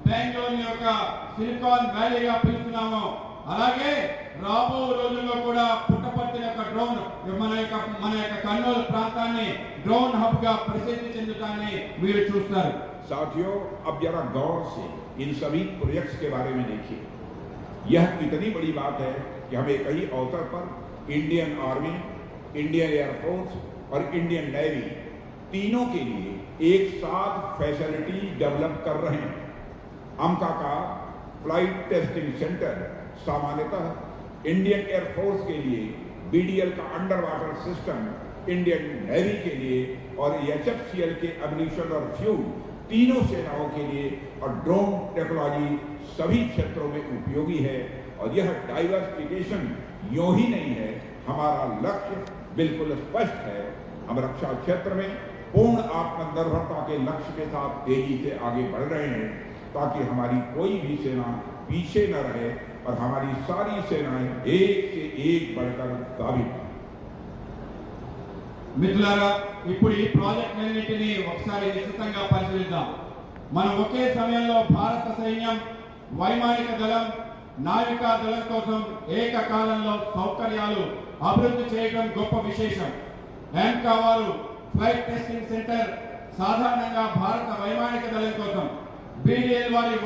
బెంగళూరు యొక్క సిలికాన్ వ్యాలీగా పిలుస్తున్నామో అలాగే రాబో రోజుల్లో కూడా పుట్టపర్తి యొక్క డ్రోన్ మన యొక్క కర్నూలు ప్రాంతాన్ని డ్రోన్ హబ్ గా ప్రసిద్ధి చెందుతాన్ని మీరు చూస్తారు। साथियों, अब जरा गौर से इन सभी प्रोजेक्ट्स के बारे में देखिए। यह कितनी बड़ी बात है कि हम एक ही अवसर पर इंडियन आर्मी, इंडियन एयरफोर्स और इंडियन नेवी तीनों के लिए एक साथ फैसिलिटी डेवलप कर रहे हैं। अमका का फ्लाइट टेस्टिंग सेंटर सामान्यतः इंडियन एयरफोर्स के लिए, बीडीएल का under water system Indian navy के लिए और एचएफसीएल के एमिनिशन और फ्यूल तीनों सेनाओं के लिए और ड्रोन टेक्नोलॉजी सभी क्षेत्रों में उपयोगी है। और यह डाइवर्सिफिकेशन यूं ही नहीं है, हमारा लक्ष्य बिल्कुल स्पष्ट है। हम रक्षा क्षेत्र में पूर्ण आत्मनिर्भरता के लक्ष्य के साथ तेजी से आगे बढ़ रहे हैं ताकि हमारी कोई भी सेना पीछे न रहे और हमारी सारी सेनाएं एक से एक बढ़कर साबित। మిత్రులారా, ఇప్పుడు ఈ ప్రాజెక్టులన్నింటినీ ఒకసారి విస్తృతంగా పరిశీలిద్దాం। మనం ఒకే సమయంలో భారత సైన్యం, వైమానిక దళం, నావికా దళం కోసం ఏకకాలంలో సౌకర్యాలు అభివృద్ధి చేయడం గొప్ప విశేషం। ఎంకా వారు ఫ్లైట్ టెస్టింగ్ సెంటర్ సాధారణంగా భారత వైమానిక దళం కోసం, బీడీఎల్ వారి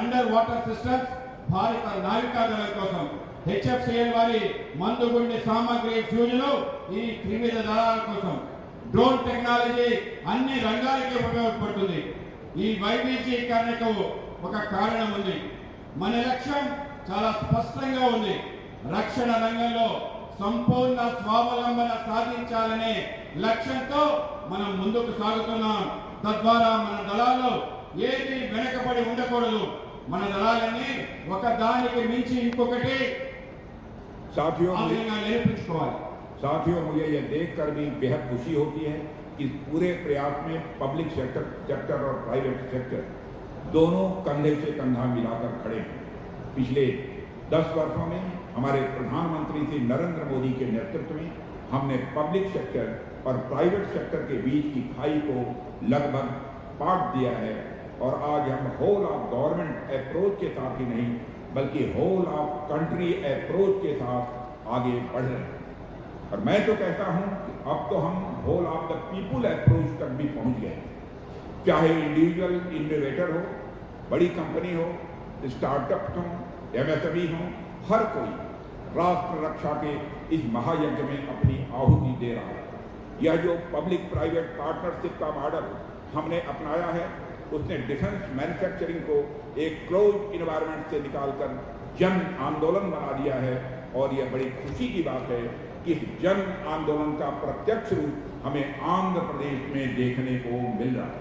అండర్ వాటర్ సిస్టమ్స్ భారత నావికా దళం కోసం, హెచ్ఎఫ్సిఎల్ వారి మందుగుండి సామాగ్రి ఫ్యూజులు ఈ త్రివిధ దళాల కోసం, డ్రోన్ టెక్నాలజీ అన్ని రంగాలకి ఉపయోగపడుతుంది। ఈ వైవిధ్యీకరణకు ఒక కారణం ఉంది। మన లక్ష్యం చాలా స్పష్టంగా ఉంది। రక్షణ రంగంలో సంపూర్ణ స్వావలంబన సాధించాలనే లక్ష్యంతో మనం ముందుకు సాగుతున్నాం। తద్వారా మన దళాలు ఏది వెనకబడి ఉండకూడదు। మన దళాలన్నీ ఒకదానికి మించి ఇంకొకటి साथियों నేర్పించుకోవాలి। साथियों, मुझे यह देखकर भी बेहद खुशी होती है कि पूरे प्रयास में पब्लिक सेक्टर और प्राइवेट सेक्टर दोनों कंधे से कंधा मिलाकर खड़े हैं। पिछले 10 वर्षों में हमारे प्रधानमंत्री श्री नरेंद्र मोदी के नेतृत्व में हमने पब्लिक सेक्टर और प्राइवेट सेक्टर के बीच की खाई को लगभग पाट दिया है और आज हम होल ऑफ गवर्नमेंट अप्रोच के साथ ही नहीं बल्कि होल ऑफ कंट्री अप्रोच के साथ आगे बढ़ रहे हैं। और मैं तो कहता हूं कि अब तो हम whole of the people approach तक भी पहुंच गए। चाहे इंडिविजुअल इनोवेटर हो, बड़ी कंपनी हो, स्टार्टअप हो, एमएसएमई हो, हर कोई राष्ट्र रक्षा के इस महायज्ञ में अपनी आहुति दे रहा है। यह जो पब्लिक प्राइवेट पार्टनरशिप का मॉडल हमने अपनाया है, उसने डिफेंस मैन्युफैक्चरिंग को एक क्लोज इन्वायरमेंट से निकालकर जन आंदोलन बना दिया है। और यह बड़ी खुशी की बात है कि इस जन आंदोलन का प्रत्यक्ष रूप हमें आंध्र प्रदेश में देखने को मिल रहा है।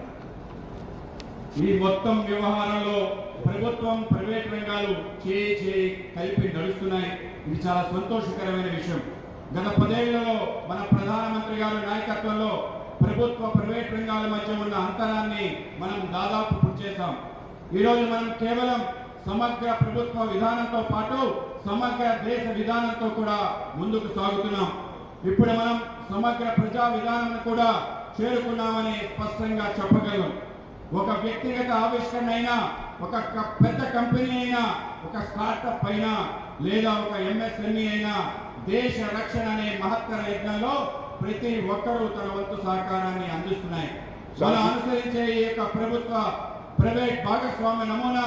ఈ మొత్తం వ్యవహారంలో ప్రభుత్వం, ప్రైవేట్ రంగాలు చేయి కలిపి నడుస్తున్నాయి। ఇది చాలా సంతోషకరమైన విషయం। గత 10 ఏళ్లలో మన ప్రధానమంత్రి గారి నాయకత్వంలో ప్రభుత్వ, ప్రైవేట్ రంగాల మధ్య ఉన్న అంతరాన్ని మనం దాదాపు పూర్తి చేశాం। ఈ రోజు మనం కేవలం సమగ్ర ప్రభుత్వ విధానంతో పాటు సమగ్ర దేశ విధానంతో కూడా ముందుకు సాగుతున్నాం। ఇప్పుడు మనం సమగ్ర ప్రజా విధానాన్ని కూడా చేరుకున్నామని స్పష్టంగా చెప్పగలం। ఒక వ్యక్తిగత ఆవిష్కరణ అయినా, ఒక పెద్ద కంపెనీ అయినా, ఒక స్టార్టప్ అయినా లేదా ఒక ఎంఎస్ఎంఈ అయినా దేశ రక్షణ అనే మహత్తర యజ్ఞంలో ప్రతి ఒక్కరూ తన వంతు సహకారాన్ని అందిస్తున్నాయి। మనం అనుసరించే ఈ యొక్క ప్రభుత్వ ప్రైవేట్ భాగస్వామ్య నమూనా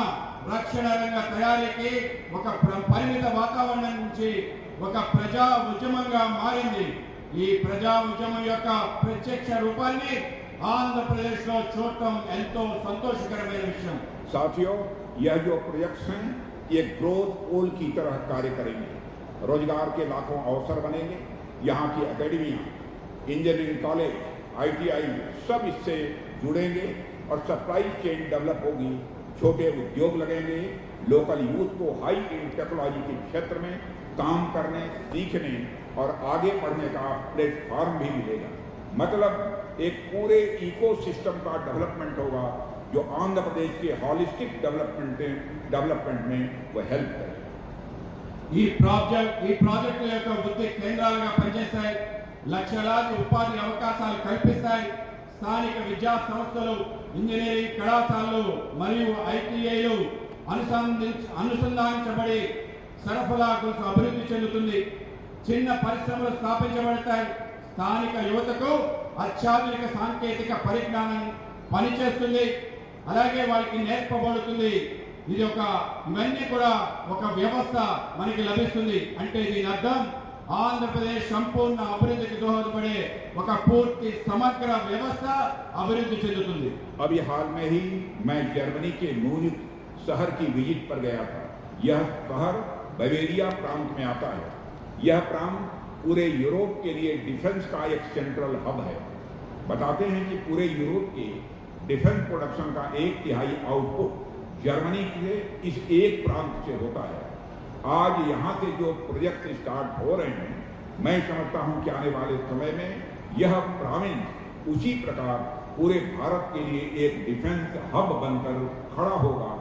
రక్షణ రంగ తయారీకి ఒక పరిమిత వాతావరణం నుంచి ఒక ప్రజా ఉద్యమంగా మారింది। ఈ ప్రజా ఉద్యమం యొక్క ప్రత్యక్ష రూపాన్ని ఆంధ్రప్రదేశ్ లో చూడటం ఎంతో సంతోషకరమైన విషయం। साथियों, यह जो प्रोजेक्ट्स हैं ये ग्रोथ पोल की तरह कार्य करेंगे। रोजगार के लाखों अवसर बनेंगे। यहाँ की एकेडमियाँ, इंजीनियरिंग कॉलेज, आईटीआई सब इससे जुड़ेंगे और सप्लाई चेन डेवलप होगी। छोटे उद्योग लगेंगे। लोकल यूथ को हाई एंड टेक्नोलॉजी के क्षेत्र में काम करने, सीखने और आगे बढ़ने का प्लेटफॉर्म भी मिलेगा। मतलब एक पूरे इकोसिस्टम का डेवलपमेंट होगा जो आंध्र प्रदेश के हॉलिस्टिक डेवलपमेंट में वो हेल्प करेगा। ఈ ప్రాజెక్టుల యొక్క వృద్ధి కేంద్రాలుగా పనిచేస్తాయి। లక్షలాది ఉపాధి అవకాశాలు కల్పిస్తాయి। స్థానిక విద్యా సంస్థలు ఇంజనీరింగ్ కళాశాలలు మరియు ఐటీఐలు అనుసంధానించబడి సరఫరా కోసం అభివృద్ధి చెందుతుంది. చిన్న పరిశ్రమలు స్థాపించబడతాయి. స్థానిక యువతకు అత్యాధునిక సాంకేతిక పరిజ్ఞానం పనిచేస్తుంది. అలాగే వారికి నేర్పబడుతుంది. ఇవన్నీ కూడా ఒక వ్యవస్థ మనకి లభిస్తుంది. అంటే దీని అర్థం ఆంధ్రప్రదేశ్ సంపూర్ణ అభివృద్ధికి దోహదపడే ఒక పూర్తి సమగ్ర వ్యవస్థ అభివృద్ధి చెందుతుంది. अभी हाल में ही मैं जर्मनी के म्यूनिख शहर की विजिट पर गया था। यह शहर बवेरिया प्रांत में आता है। यह प्रांत पूरे यूरोप के लिए डिफेंस का एक सेंट्रल हब है। बताते हैं कि पूरे यूरोप के डिफेंस प्रोडक्शन का 1/3 आउटपुट जर्मनी के इस एक प्रांत से होता है। आज यहाँ से जो प्रोजेक्ट स्टार्ट हो रहे हैं, मैं समझता हूँ कि आने वाले समय में यह प्राविंस उसी प्रकार पूरे भारत के लिए एक डिफेंस हब बनकर खड़ा होगा।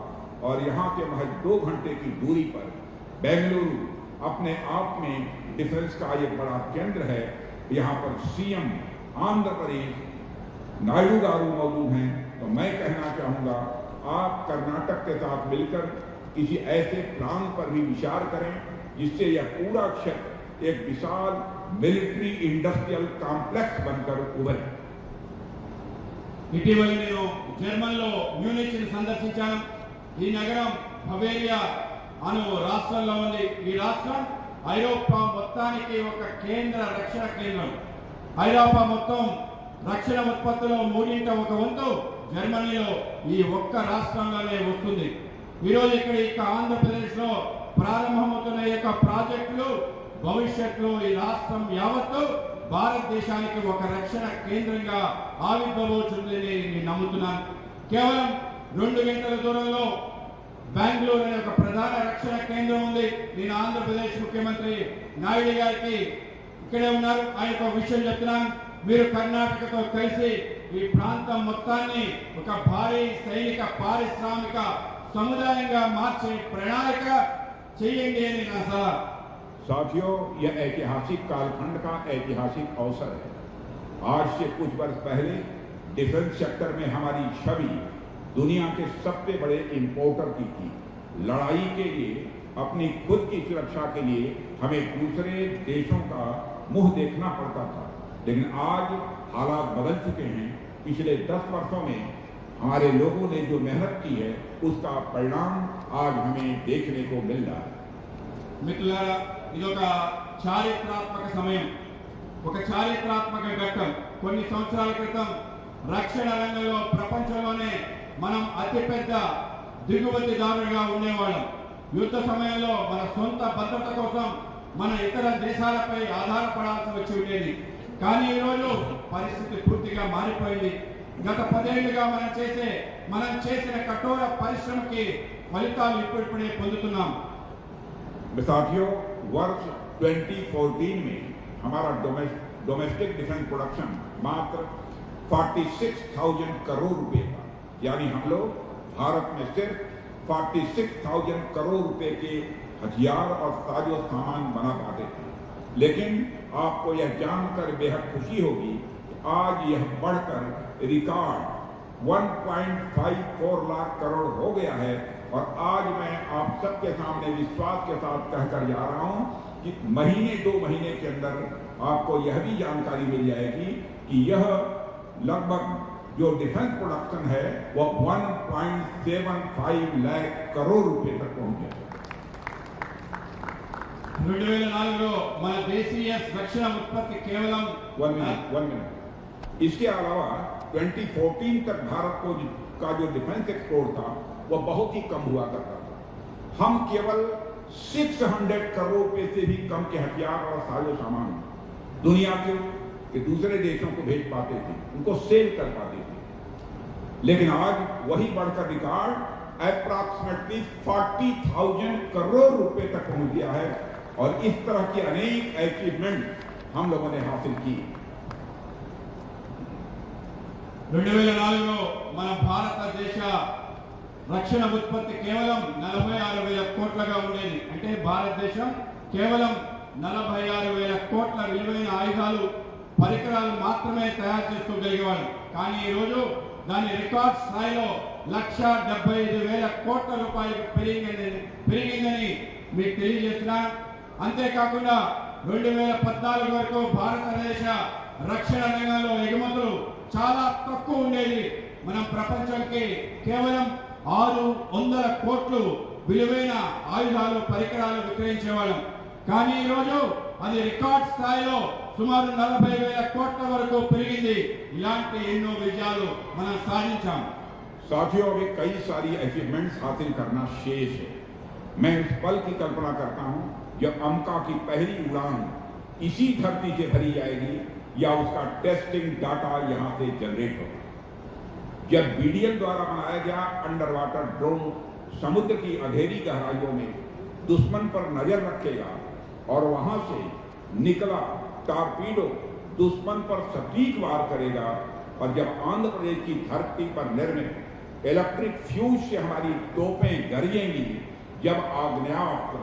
और यहाँ से महज 2 घंटे की दूरी पर बेंगलुरु अपने आप में डिफेंस का एक बड़ा केंद्र है। यहाँ पर सीएम आंध्र प्रदेश नायडू गारू मौजूद हैं। तो मैं कहना चाहूँगा, आप कर्नाटक के साथ मिलकर किसी ऐसे प्लान पर भी विचार करें जिससे यह पूरा क्षेत्र एक विशाल मिलिट्री इंडस्ट्रियल कॉम्प्लेक्स बनकर उभरे। ఇటీవల నేను జర్మన్లో మ్యూనిచ్ ని సందర్శించాను. ఈ నగరం బవేరియా అను రాష్ట్రంలో ఉంది. ఈ రాష్ట్రం ఐరోపా మొత్తానికి ఒక కేంద్ర రక్షణ కేంద్రం. ఐరోపా మొత్తం రక్షణ ఉత్పత్తిలో 1/3 వంతు జర్మనీలో ఈ ఒక్క రాష్ట్రంలోనే వస్తుంది. ఈరోజు ఇక్కడ ఆంధ్రప్రదేశ్లో ప్రారంభమవుతున్న ఈ యొక్క ప్రాజెక్టులు భవిష్యత్తులో ఈ రాష్ట్రం యావత్తు భారతదేశానికి ఒక రక్షణ కేంద్రంగా ఆవిర్భవించుతుందని నేను నమ్ముతున్నాను. కేవలం 2 గంటల దూరంలో బెంగళూరు అనే ఒక ప్రధాన రక్షణ కేంద్రం ఉంది. నేను ఆంధ్రప్రదేశ్ ముఖ్యమంత్రి నాయుడు గారికి ఇక్కడే ఉన్నారు, ఆయన ఒక విషయం చెప్తున్నాను. మీరు కర్ణాటకతో కలిసి ఈ ప్రాంతం మొత్తాన్ని ఒక భారీ సైనిక పారిశ్రామిక సముదాయంగా మార్చే ప్రణాళిక చేయండి అని నా సలహా. साथियों, यह ऐतिहासिक कालखंड का ऐतिहासिक अवसर है। आज से कुछ वर्ष पहले डिफेंस सेक्टर में हमारी छवि दुनिया के सबसे बड़े इंपोर्टर की थी। लड़ाई के लिए, अपनी खुद की सुरक्षा के लिए हमें दूसरे देशों का मुंह देखना पड़ता था। लेकिन आज हालात बदल चुके हैं। पिछले 10 वर्षों में हमारे लोगों ने जो मेहनत की है, उसका परिणाम आज हमें देखने को मिल रहा है। మిత్రులారా, ఇది ఒక చారిత్రాత్మక సమయం, ఒక చారిత్రాత్మక ఘట్టం. కొన్ని సంవత్సరాల క్రితం రక్షణ రంగంలో ప్రపంచంలోనే మనం అతిపెద్ద దిగుమతిదారులుగా ఉండేవాళ్ళం. యుద్ధ సమయంలో మన సొంత భద్రత కోసం మన ఇతర దేశాలపై ఆధారపడాల్సి వచ్చి ఉండేది. కానీ ఈరోజు పరిస్థితి పూర్తిగా మారిపోయింది. గత 10 ఏళ్లుగా మనం చేసిన కఠోర పరిశ్రమకి ఫలితాలు ఇప్పుడిప్పుడే పొందుతున్నాం. साथियों, वर्ष 2014 में हमारा डोमेस्टिक डिफेंस प्रोडक्शन मात्र 46,000 करोड़ रुपए था। यानी हम लोग भारत में सिर्फ 46,000 करोड़ रुपए के हथियार और साजो सामान बना पाते थे। लेकिन आपको यह जानकर बेहद खुशी होगी कि आज यह बढ़कर रिकॉर्ड 1.54 लाख करोड़ हो गया है। और आज मैं आप सबके सामने विश्वास के साथ कहकर जा रहा हूं कि महीने 2 महीने के अंदर आपको यह भी जानकारी मिल जाएगी कि यह लगभग जो डिफेंस प्रोडक्शन है वह 1.75 लाख करोड़ रुपए तक पहुंच जाएगा। 2004లో మన దేశీయ రక్షణ ఉత్పత్తి కేవలం 1 मिनट। इसके अलावा 2014 तक भारत का जो डिफेंस एक्सपोर्ट था वह बहुत ही कम हुआ करता था। हम केवल 600 करोड़ रुपए से भी कम के हथियार और साजो सामान दुनिया के दूसरे देशों को भेज पाते थे, उनको सेल कर पाते थे। लेकिन आज वही बढ़कर रिकॉर्ड अप्रॉक्सीमेटली 40,000 करोड़ रुपए तक पहुंच गया है। और इस तरह की अनेक अचीवमेंट हम लोगों ने हासिल की। 2004లో మన భారతదేశ రక్షణ ఉత్పత్తి కేవలం 46,000 కోట్లుగా ఉండేది. అంటే భారతదేశం కేవలం 46,000 కోట్ల విలువైన ఆయుధాలు, పరికరాలు మాత్రమే తయారు చేసుకోగలిగేవారు. కానీ ఈరోజు దాని రికార్డ్ స్థాయిలో 1,75,000 కోట్ల రూపాయలకు పెరిగిందని మీకు తెలియజేస్తున్నాను. అంతేకాకుండా 2014 వరకు భారతదేశ రక్షణ రంగంలో ఎగుమతులు చాలా తక్కువ ఉండేది. మనం ప్రపంచానికి కేవలం 600 కోట్లు విలువైన ఆయుధాలు పరికరాలు విక్రయించేవాళ్ళం. కానీ ఈరోజు అది రికార్డ్ స్థాయిలో సుమారు 40,000 కోట్ల వరకు పెరిగింది. ఇలాంటి ఎన్నో విజయాలు మనం సాధించాం. साथियों, अभी कई सारी अचीवमेंट्स हासिल करना शेष है। मैं उस पल की कल्पना करता हूं जब अमका की पहली उड़ान इसी धरती से भरी जाएगी या उसका टेस्टिंग डाटा यहां से जनरेट होगा। जब बीडीएल द्वारा बनाया गया अंडर वाटर ड्रोन समुद्र की अंधेरी गहराइयों में दुश्मन पर नजर रखेगा और वहां से निकला टारपीडो दुश्मन पर सटीक वार करेगा, और जब आंध्र प्रदेश की धरती पर निर्मित इलेक्ट्रिक फ्यूज से हमारी तोपें गरजेंगी, जब आग्नेयास्त्र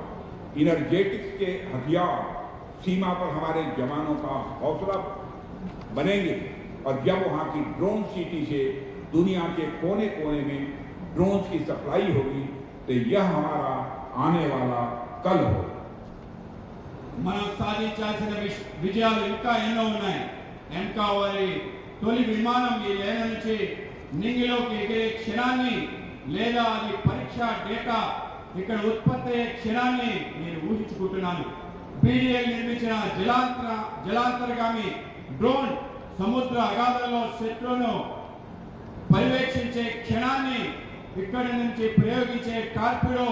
इनर्जेटिक्स के हथियार सीमा पर हमारे जवानों का हौसला बनेंगे, और जब वहां की ड्रोन सिटी से दुनिया के कोने कोने में ड्रोन्स की सप्लाई होगी, तो यह हमारा आने वाला कल हो। మనం సాధించాల్సిన విజయాలు ఇంకా ఎన్నో ఉన్నాయి. ఎంకా వారి తొలి విమానం ఈ లేన నుంచి నింగిలోకి ఎగిరే క్షణాన్ని, లేదా అది పరీక్ష డేటా ఇక్కడ ఉత్పత్తి అయ్యే క్షణాన్ని నేను ఊహించుకుంటున్నాను. బీడీఎల్ నిర్మించిన జలాంతర్గామి డ్రోన్ సముద్ర అగాధాల్లో శత్రువును పర్యవేక్షించే క్షణాన్ని, ఇక్కడి నుంచి ప్రయోగించే టార్పిడో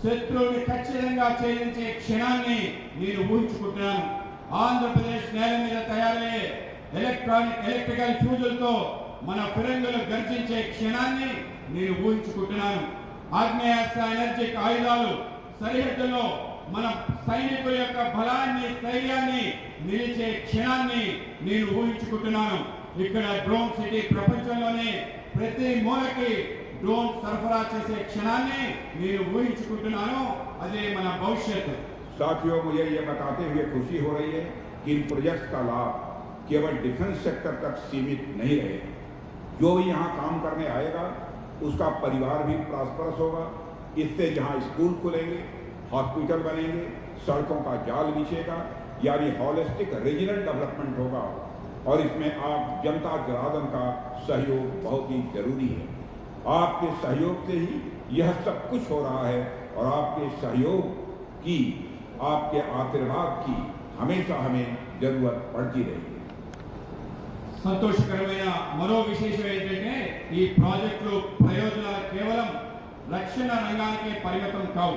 శత్రువుని ఖచ్చితంగా ఛేదించే క్షణాన్ని నేను ఊహించుకుంటున్నాను. ఆంధ్రప్రదేశ్ నేల మీద తయారయ్యే ఎలక్ట్రికల్ ఫ్యూజులతో మన ఫిరంగులు గర్జించే క్షణాన్ని నేను ఊహించుకుంటున్నాను. ఆగ్నేయాస్త్ర ఎనర్జిక్ ఆయుధాలు సరిహద్దులో మన సైనికుల యొక్క బలాన్ని, స్థైర్యాన్ని నిలిచే క్షణాన్ని నేను ఊహించుకుంటున్నాను. ఇక్కడ డ్రోన్ సిటీ ప్రపంచంలోనే ప్రతి మూలకి డ్రోన్ సరఫరా చేసే క్షణాన్ని నేను ఊహించుకుంటున్నాను. అదే మన భవిష్యత్తు. साथियों, मुझे ये बताते हुए खुशी हो रही है कि इन प्रोजेक्ट्स का लाभ केवल डिफेंस सेक्टर तक सीमित नहीं रहेगा। जो भी यहाँ काम करने आएगा उसका परिवार भी प्रॉस्परस होगा। इससे जहाँ स्कूल खुलेंगे, हॉस्पिटल बनेंगे, सड़कों का जाल बिछेगा, यानी हॉलिस्टिक रीजनल डेवलपमेंट होगा। और इसमें आप जनता जनार्दन का सहयोग बहुत ही जरूरी है। आपके सहयोग से ही यह सब कुछ हो रहा है, और आपके सहयोग की, आपके आशीर्वाद की हमेशा हमें जरूरत पड़ती रहेगी। సంతోషకరమైన మరో విశేషం ఏంటంటే ఈ ప్రాజెక్టులు ప్రయోజనాలు కేవలం రక్షణ రంగానికే పరిమితం కావు.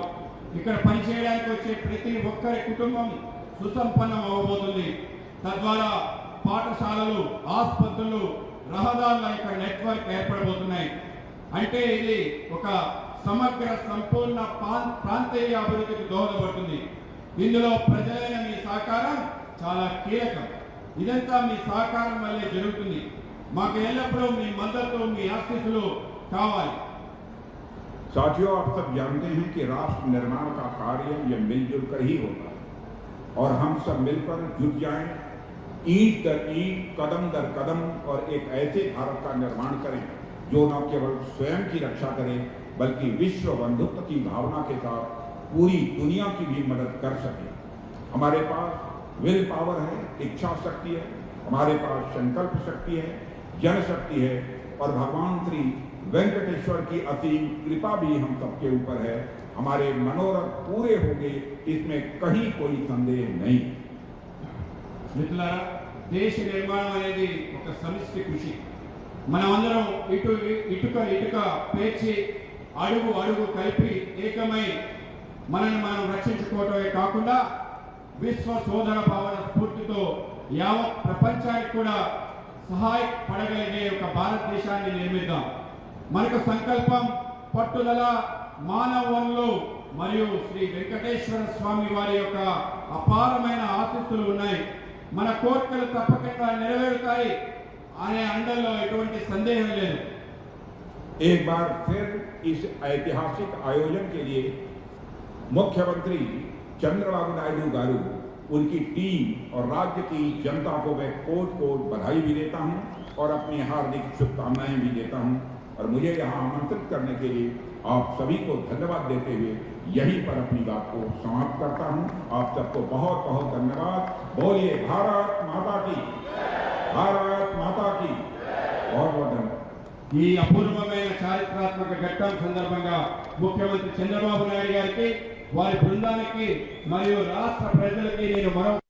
ఇక్కడ పనిచేయడానికి వచ్చే ప్రతి ఒక్కరి కుటుంబం సుసంపన్నం అవ్వబోతుంది. తద్వారా పాఠశాలలు, ఆసుపత్రులు, రహదారుల యొక్క నెట్వర్క్ ఏర్పడబోతున్నాయి. అంటే ఇది ఒక సమగ్ర సంపూర్ణ ప్రాంతీయ అభివృద్ధికి దోహదపడుతుంది. ఇందులో ప్రజలైన మీ సహకారం చాలా కీలకం. ఇదంతా మీ సహకారం వల్లే జరుగుతుంది. మాకు ఎల్లప్పుడూ మీ మద్దతు, మీ ఆశీస్సులు కావాలి. साथियों, आप सब जानते हैं कि राष्ट्र निर्माण का कार्य यह मिलजुल कर ही होता है, और हम सब मिलकर जुट जाएं, ईंट दर ईंट, कदम दर कदम, और एक ऐसे भारत का निर्माण करें जो न केवल स्वयं की रक्षा करे, बल्कि विश्व बंधुत्व की भावना के साथ पूरी दुनिया की भी मदद कर सके। हमारे पास विल पावर है, इच्छा शक्ति है, हमारे पास संकल्प शक्ति है, जनशक्ति है, और भगवान श्री वेंकटेश्वर की असीम कृपा भी हम सबके ऊपर है। हमारे मनोरथ पूरे होंगे, इसमें कहीं कोई संदेह नहीं। మిత్రులారా, దేశ నిర్మాణం అనేది ఒక సమిష్టి కృషి. మనమందరం ఇటుక పేర్చి అడుగు అడుగు కలిపి ఏకమై మనల్ని మనం రక్షించుకోవటమే కాకుండా విశ్వ సోదర భావన స్ఫూర్తితో యావత్ ప్రపంచానికి కూడా సహాయపడగలిగే ఒక భారతదేశాన్ని నిర్మిద్దాం. మనకు సంకల్పం, పట్టుదల, మానవ వనరులు మరియు శ్రీ వెంకటేశ్వర స్వామి వారి యొక్క అపారమైన ఆశీస్సులు ఉన్నాయి. మన కోరికలు తప్పకుండా నెరవేరుతాయి అనే అండల్లో ఎటువంటి సందేహం లేదు. एक बार फिर इस ऐतिहासिक आयोजन के लिए मुख्यमंत्री चंद्रबाबू नायडू गारू, उनकी टीम और राज्य की जनता को मैं कोट कोट बधाई भी देता हूं। और अपनी हार्दिक शुभकामनाएं भी देता हूं और मुझे यहाँ आमंत्रित करने के लिए आप सभी को धन्यवाद देते हुए यहीं पर अपनी बात को समाप्त करता हूं। आप सबको बहुत बहुत धन्यवाद। बोलिए भारत माता की, भारत माता की। बहुत बहुत धन्यवाद। ఈ అపూర్వమైన చారిత్రాత్మక ఘట్టం సందర్భంగా ముఖ్యమంత్రి చంద్రబాబు నాయుడు గారికి, వారి బృందానికి మరియు రాష్ట్ర ప్రజలకి నేను మరో